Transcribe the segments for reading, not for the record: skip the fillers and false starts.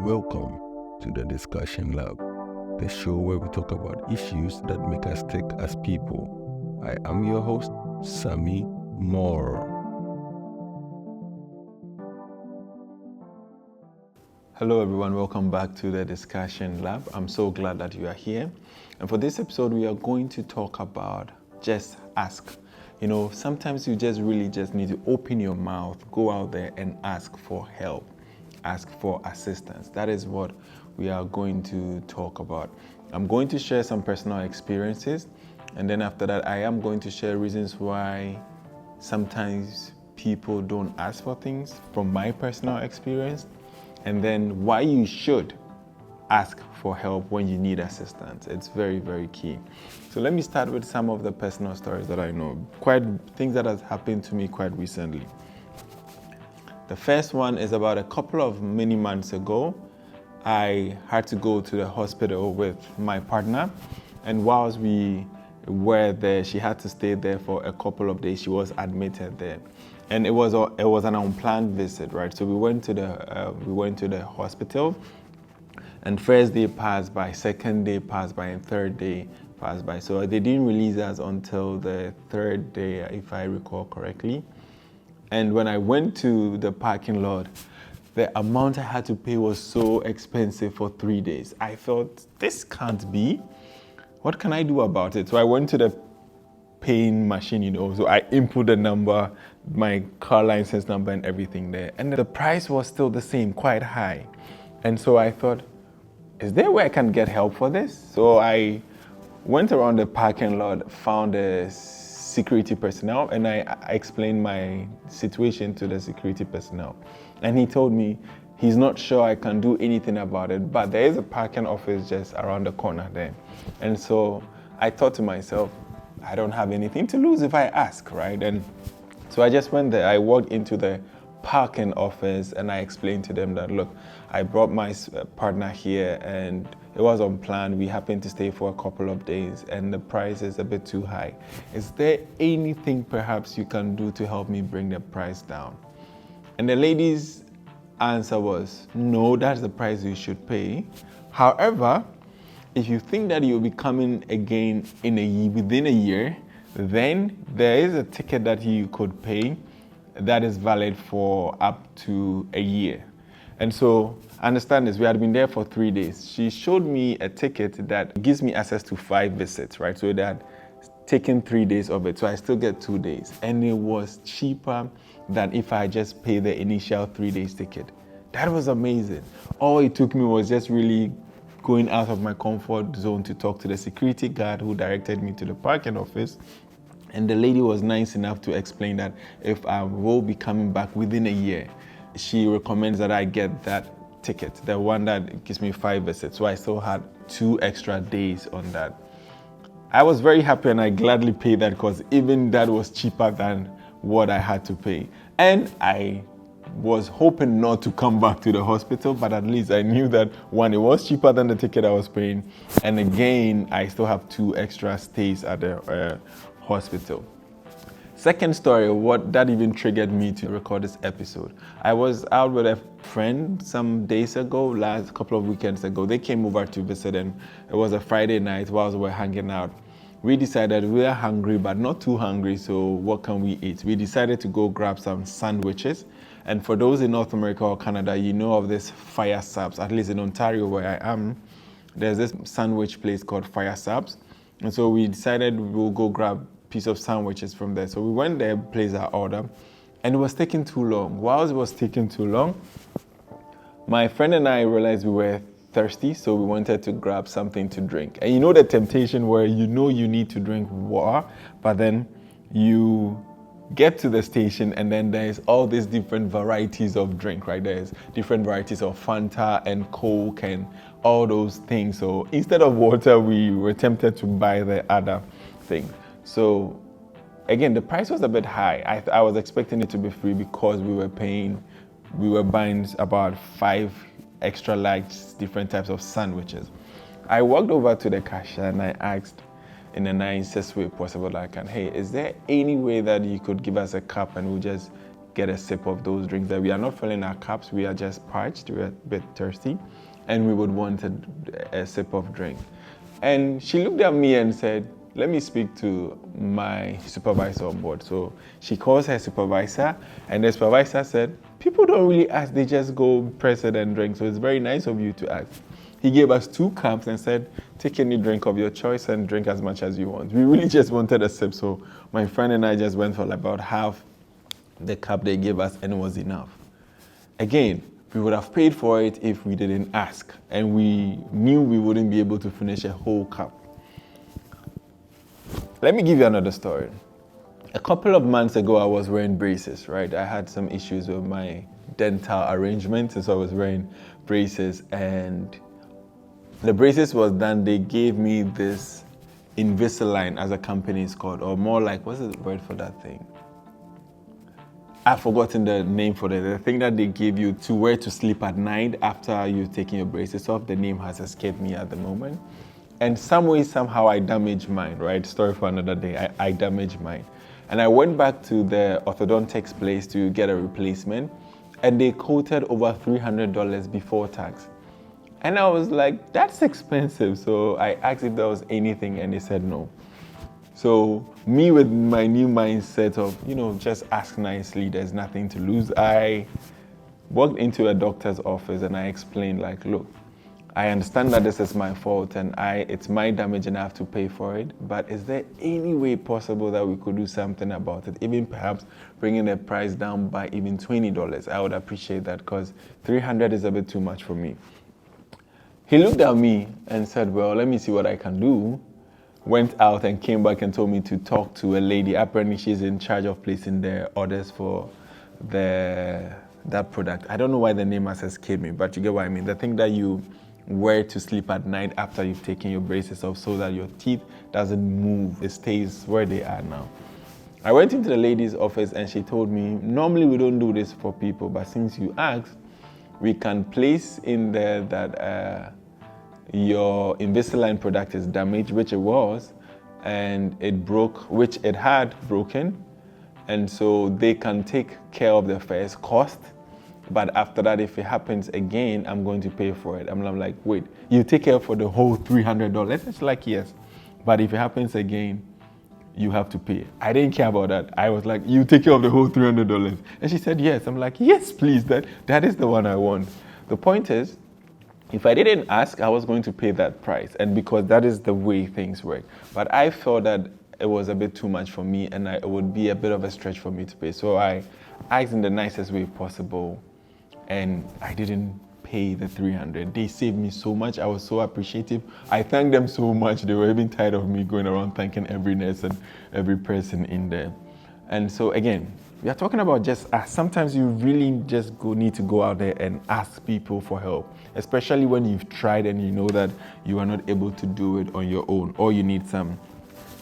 Welcome to the Discussion Lab, the show where we talk about issues that make us tick as people. I am your host, Sammy Moore. Hello everyone, welcome back to the Discussion Lab. I'm so glad that you are here. And for this episode, we are going to talk about just ask. You know, sometimes you just need to open your mouth, go out there and ask for help, ask for assistance. That is what we are going to talk about. I'm going to share some personal experiences, and then after that, I am going to share reasons why sometimes people don't ask for things from my personal experience, and then why you should ask for help when you need assistance. It's very, very key. So let me start with some of the personal stories that I know, things that has happened to me quite recently. The first one is about a couple of many months ago. I had to go to the hospital with my partner, and whilst we were there, she had to stay there for a couple of days. She was admitted there, and it was an unplanned visit, right? So we went to the hospital, and first day passed by, second day passed by, and third day passed by. So they didn't release us until the third day, if I recall correctly. And when I went to the parking lot, the amount I had to pay was so expensive for 3 days. I thought, this can't be. What can I do about it? So I went to the paying machine, so I input the number, my car license number and everything there. And the price was still the same, quite high. And so I thought, is there a way I can get help for this? So I went around the parking lot, found a security personnel, and I explained my situation to the security personnel. And he told me he's not sure I can do anything about it, but there is a parking office just around the corner there. And so I thought to myself, I don't have anything to lose if I ask, right? And so I just went there. I walked into the parking office and I explained to them that, look, I brought my partner here and it was unplanned. We happened to stay for a couple of days and the price is a bit too high. Is there anything perhaps you can do to help me bring the price down? And the lady's answer was, no, that's the price you should pay. However, if you think that you'll be coming again within a year, then there is a ticket that you could pay that is valid for up to a year. And so, understand this, we had been there for 3 days. She showed me a ticket that gives me access to 5 visits, right? So they had taken 3 days of it, so I still get 2 days. And it was cheaper than if I just pay the initial 3 days ticket. That was amazing. All it took me was just really going out of my comfort zone to talk to the security guard who directed me to the parking office. And the lady was nice enough to explain that if I will be coming back within a year, she recommends that I get that ticket, the one that gives me 5 visits. So I still had 2 extra days on that. I was very happy and I gladly paid that because even that was cheaper than what I had to pay. And I was hoping not to come back to the hospital, but at least I knew that one, it was cheaper than the ticket I was paying. And again, I still have 2 extra stays at the hospital. Second story, what that even triggered me to record this episode. I was out with a friend some days ago, last couple of weekends ago. They came over to visit and it was a Friday night whilst we were hanging out. We decided we are hungry, but not too hungry, so what can we eat? We decided to go grab some sandwiches. And for those in North America or Canada, you know of this Firehouse Subs. At least in Ontario where I am, there's this sandwich place called Firehouse Subs. And so we decided we'll go grab piece of sandwiches from there. So we went there, placed our order, and it was taking too long. Whilst it was taking too long, my friend and I realized we were thirsty, so we wanted to grab something to drink. And you know the temptation where you know you need to drink water, but then you get to the station and then there's all these different varieties of drink, right? There's different varieties of Fanta and Coke and all those things. So instead of water, we were tempted to buy the other thing. So again, the price was a bit high. I was expecting it to be free because we were buying about 5 extra large different types of sandwiches. I walked over to the cashier and I asked in the nicest way possible that I can, hey, is there any way that you could give us a cup and we'll just get a sip of those drinks. That we are not filling our cups, we are just parched, we are a bit thirsty, and we would want a sip of drink. And she looked at me and said, let me speak to my supervisor on board. So she calls her supervisor, and the supervisor said, people don't really ask, they just go press it and drink. So it's very nice of you to ask. He gave us 2 cups and said, take any drink of your choice and drink as much as you want. We really just wanted a sip. So my friend and I just went for about half the cup they gave us, and it was enough. Again, we would have paid for it if we didn't ask, and we knew we wouldn't be able to finish a whole cup. Let me give you another story. A couple of months ago, I was wearing braces, right? I had some issues with my dental arrangement, so I was wearing braces, and the braces was done. They gave me this Invisalign, as a company is called, or more like, what's the word for that thing? I've forgotten the name for it. The thing that they give you to wear to sleep at night after you've taken your braces off, the name has escaped me at the moment. And some way, somehow I damaged mine, right? Story for another day. I damaged mine. And I went back to the Orthodontics place to get a replacement, and they quoted over $300 before tax. And I was like, that's expensive. So I asked if there was anything, and they said no. So me with my new mindset of, just ask nicely, there's nothing to lose. I walked into a doctor's office and I explained, like, look, I understand that this is my fault and it's my damage and I have to pay for it, but is there any way possible that we could do something about it? Even perhaps bringing the price down by even $20. I would appreciate that, because $300 is a bit too much for me. He looked at me and said, well, let me see what I can do. Went out and came back and told me to talk to a lady. Apparently she's in charge of placing the orders for that product. I don't know why the name has escaped me, but you get what I mean. The thing that you wear to sleep at night after you've taken your braces off, so that your teeth doesn't move. It stays where they are now. I went into the lady's office and she told me, normally we don't do this for people, but since you asked, we can place in there that your Invisalign product is damaged, which it was, and it broke, which it had broken, and so they can take care of the first cost, but after that, if it happens again, I'm going to pay for it. I'm like, wait, you take care for the whole $300? It's like, yes, but if it happens again, you have to pay. I didn't care about that. I was like, you take care of the whole $300? And she said, yes. I'm like, yes, please, that is the one I want. The point is, if I didn't ask, I was going to pay that price, and because that is the way things work. But I felt that it was a bit too much for me, and it would be a bit of a stretch for me to pay. So I asked in the nicest way possible, and I didn't pay the $300. They saved me so much. I was so appreciative. I thanked them so much. They were even tired of me going around thanking every nurse and every person in there. And so again, we are talking about just ask. Sometimes you really just need to go out there and ask people for help, especially when you've tried and you know that you are not able to do it on your own, or you need some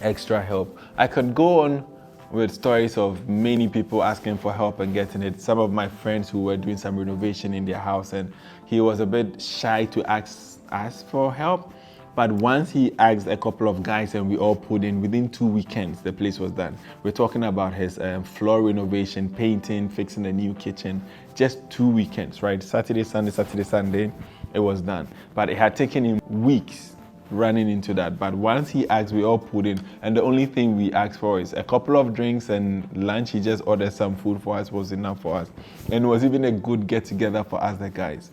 extra help. I could go on with stories of many people asking for help and getting it. Some of my friends who were doing some renovation in their house, and he was a bit shy to ask for help. But once he asked a couple of guys and we all put in, within 2 weekends, the place was done. We're talking about his floor renovation, painting, fixing a new kitchen, just 2 weekends, right? Saturday, Sunday, it was done. But it had taken him weeks running into that. But once he asked, we all put in, and the only thing we asked for is a couple of drinks and lunch. He just ordered some food for us, was enough for us. And it was even a good get together for us, the guys.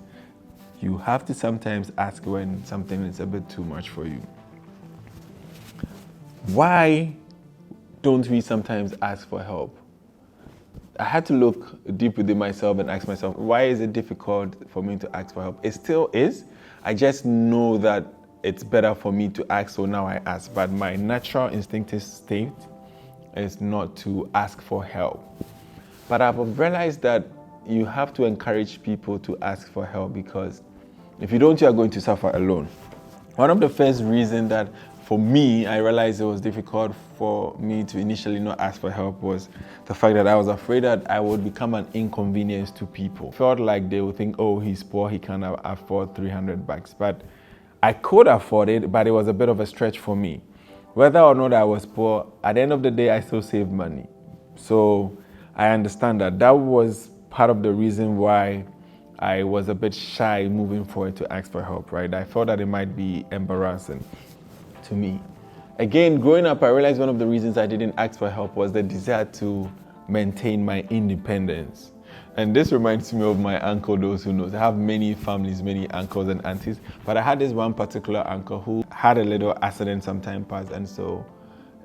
You have to sometimes ask when something is a bit too much for you. Why don't we sometimes ask for help? I had to look deep within myself and ask myself, why is it difficult for me to ask for help? It still is. I just know that it's better for me to ask, so now I ask. But my natural instinctive state is not to ask for help. But I've realized that you have to encourage people to ask for help, because if you don't, you are going to suffer alone. One of the first reasons that for me, I realized it was difficult for me to initially not ask for help was the fact that I was afraid that I would become an inconvenience to people. I felt like they would think, oh, he's poor, he can't afford $300. But I could afford it, but it was a bit of a stretch for me. Whether or not I was poor, at the end of the day, I still saved money. So I understand that. That was part of the reason why I was a bit shy moving forward to ask for help, right? I thought that it might be embarrassing to me. Again, growing up, I realized one of the reasons I didn't ask for help was the desire to maintain my independence. And this reminds me of my uncle, those who knows. I have many families, many uncles and aunties, but I had this one particular uncle who had a little accident some time past, and so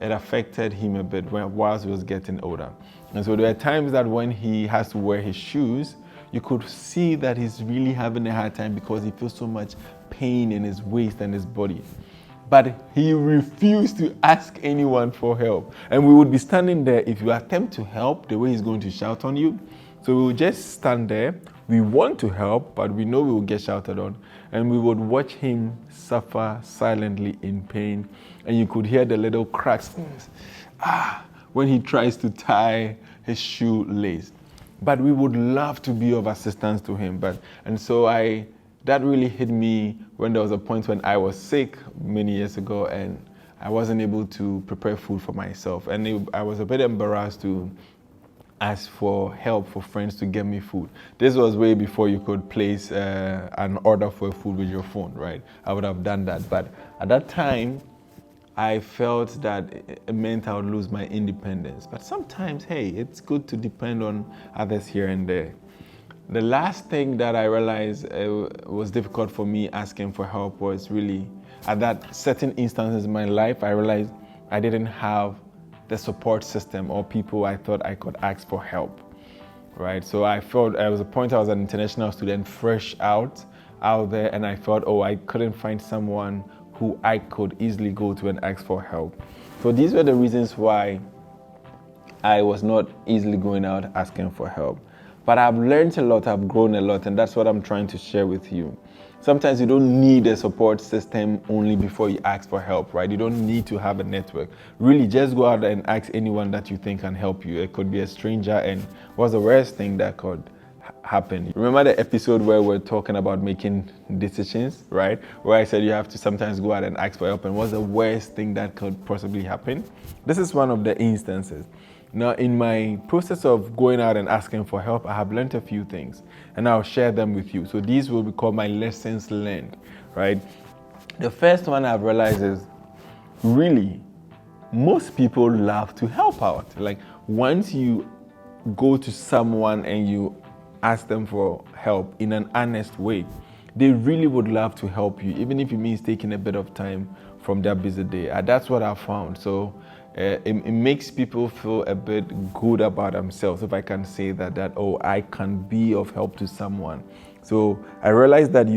it affected him a bit whilst he was getting older. And so there are times that when he has to wear his shoes, you could see that he's really having a hard time because he feels so much pain in his waist and his body. But he refused to ask anyone for help. And we would be standing there. If you attempt to help, the way he's going to shout on you. So we would just stand there. We want to help, but we know we will get shouted on. And we would watch him suffer silently in pain. And you could hear the little cracks when he tries to tie his shoelace. But we would love to be of assistance to him. That really hit me when there was a point when I was sick many years ago and I wasn't able to prepare food for myself. And I was a bit embarrassed to ask for help for friends to get me food. This was way before you could place an order for food with your phone, right? I would have done that. But at that time, I felt that it meant I would lose my independence. But sometimes, hey, it's good to depend on others here and there. The last thing that I realized was difficult for me asking for help was really, at that certain instances in my life, I realized I didn't have the support system or people I thought I could ask for help, right? So I felt, there was a point I was an international student, fresh out there, and I felt, I couldn't find someone who I could easily go to and ask for help. So these were the reasons why I was not easily going out asking for help. But I've learned a lot, I've grown a lot, and that's what I'm trying to share with you. Sometimes you don't need a support system only before you ask for help, right? You don't need to have a network. Really, just go out and ask anyone that you think can help you. It could be a stranger, and what's the worst thing that could happen? Remember the episode where we're talking about making decisions, right? Where I said you have to sometimes go out and ask for help, and what's the worst thing that could possibly happen? This is one of the instances. Now, in my process of going out and asking for help, I have learned a few things, and I'll share them with you. So these will be called my lessons learned, right? The first one I've realized is, really, most people love to help out. Like, once you go to someone and you ask them for help in an honest way, they really would love to help you, even if it means taking a bit of time from their busy day. That's what I found. So it makes people feel a bit good about themselves, if I can say that I can be of help to someone. So I realized that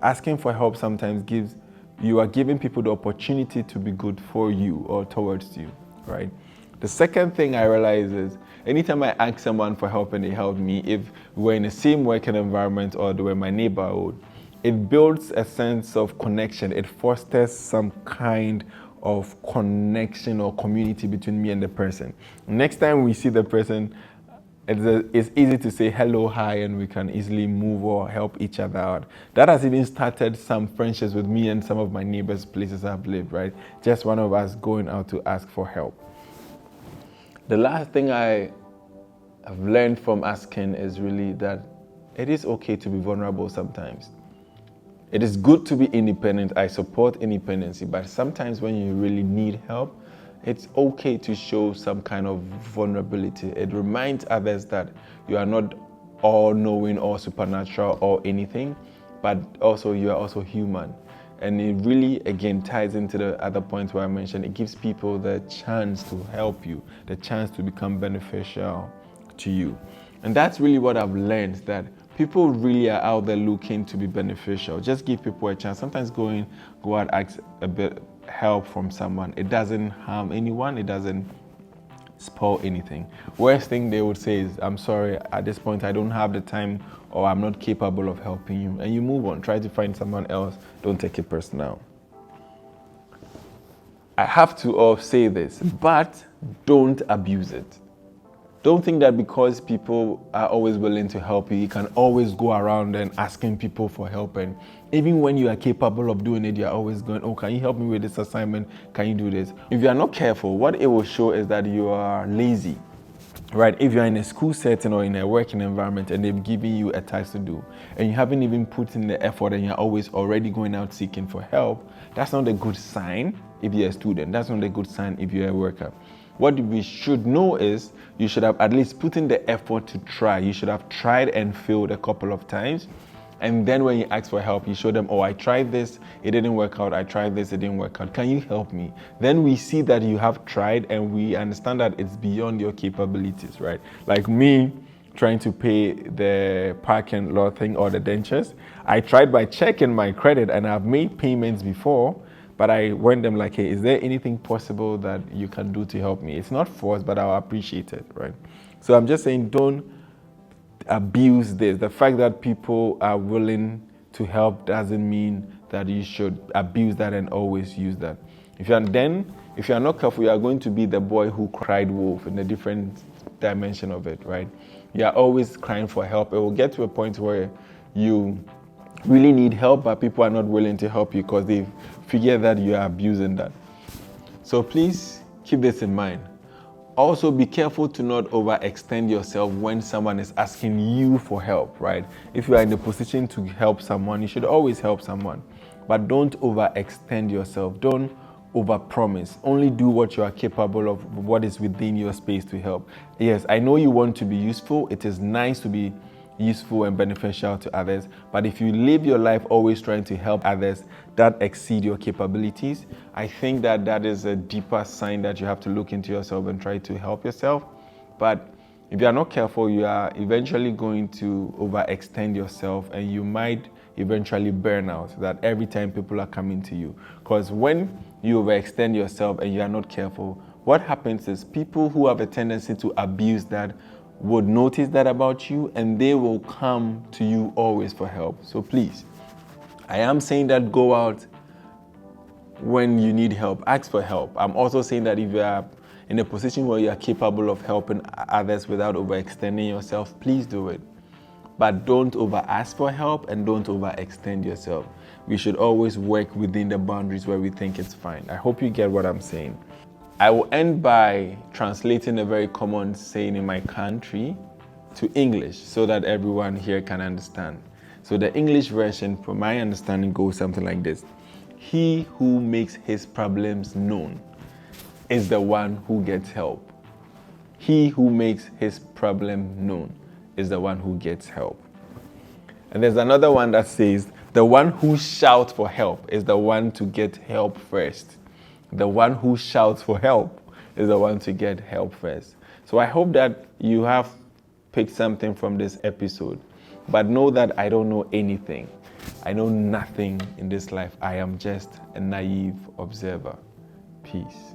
asking for help sometimes you are giving people the opportunity to be good for you or towards you, right? The second thing I realized is, anytime I ask someone for help and they help me, if we're in the same working environment or they were in my neighborhood, it builds a sense of connection. It fosters some kind of connection or community between me and the person. Next time we see the person, it's easy to say hello, hi, and we can easily move or help each other out. That has even started some friendships with me and some of my neighbors' places I've lived, right? Just one of us going out to ask for help. The last thing I have learned from asking is really that it is okay to be vulnerable sometimes. It is good to be independent. I support independency, but sometimes when you really need help, it's okay to show some kind of vulnerability. It reminds others that you are not all-knowing or supernatural or anything, but also you are also human. And it really, again, ties into the other points where I mentioned, it gives people the chance to help you, the chance to become beneficial to you. And that's really what I've learned, that people really are out there looking to be beneficial. Just give people a chance. Sometimes go out, ask a bit help from someone. It doesn't harm anyone. It doesn't spoil anything. Worst thing they would say is, I'm sorry, at this point I don't have the time, or I'm not capable of helping you. And you move on. Try to find someone else. Don't take it personal. I have to say this, but don't abuse it. Don't think that because people are always willing to help you, you can always go around and asking people for help. And even when you are capable of doing it, you're always going, can you help me with this assignment? Can you do this? If you are not careful, what it will show is that you are lazy, right? If you're in a school setting or in a working environment and they've given you a task to do and you haven't even put in the effort and you're always already going out seeking for help, that's not a good sign if you're a student. That's not a good sign if you're a worker. What we should know is you should have at least put in the effort to try. You should have tried and failed a couple of times. And then when you ask for help, you show them, oh, I tried this, it didn't work out. I tried this, it didn't work out. Can you help me? Then we see that you have tried and we understand that it's beyond your capabilities, right? Like me trying to pay the parking lot thing or the dentures. I tried by checking my credit and I've made payments before, but I went them like, hey, is there anything possible that you can do to help me? It's not forced, but I'll appreciate it, right? So I'm just saying, don't abuse this. The fact that people are willing to help doesn't mean that you should abuse that and always use that. If you're not careful, you are going to be the boy who cried wolf in a different dimension of it, right? You are always crying for help. It will get to a point where you really need help, but people are not willing to help you because they figure that you are abusing that. So please keep this in mind. Also, be careful to not overextend yourself when someone is asking you for help, right? If you are in the position to help someone, you should always help someone. But don't overextend yourself. Don't overpromise. Only do what you are capable of, what is within your space to help. Yes, I know you want to be useful. It is nice to be useful and beneficial to others. But if you live your life always trying to help others that exceed your capabilities, I think that is a deeper sign that you have to look into yourself and try to help yourself. But if you are not careful, you are eventually going to overextend yourself and you might eventually burn out, that every time people are coming to you. Because when you overextend yourself and you are not careful, what happens is people who have a tendency to abuse that would notice that about you and they will come to you always for help. So please, I am saying that go out when you need help, ask for help. I'm also saying that if you are in a position where you are capable of helping others without overextending yourself, please do it. But don't over ask for help and don't overextend yourself. We should always work within the boundaries where we think it's fine. I hope you get what I'm saying. I will end by translating a very common saying in my country to English so that everyone here can understand. So the English version, from my understanding, goes something like this. He who makes his problems known is the one who gets help. He who makes his problem known is the one who gets help. And there's another one that says, the one who shouts for help is the one to get help first. The one who shouts for help is the one to get help first. So I hope that you have picked something from this episode. But know that I don't know anything. I know nothing in this life. I am just a naive observer. Peace.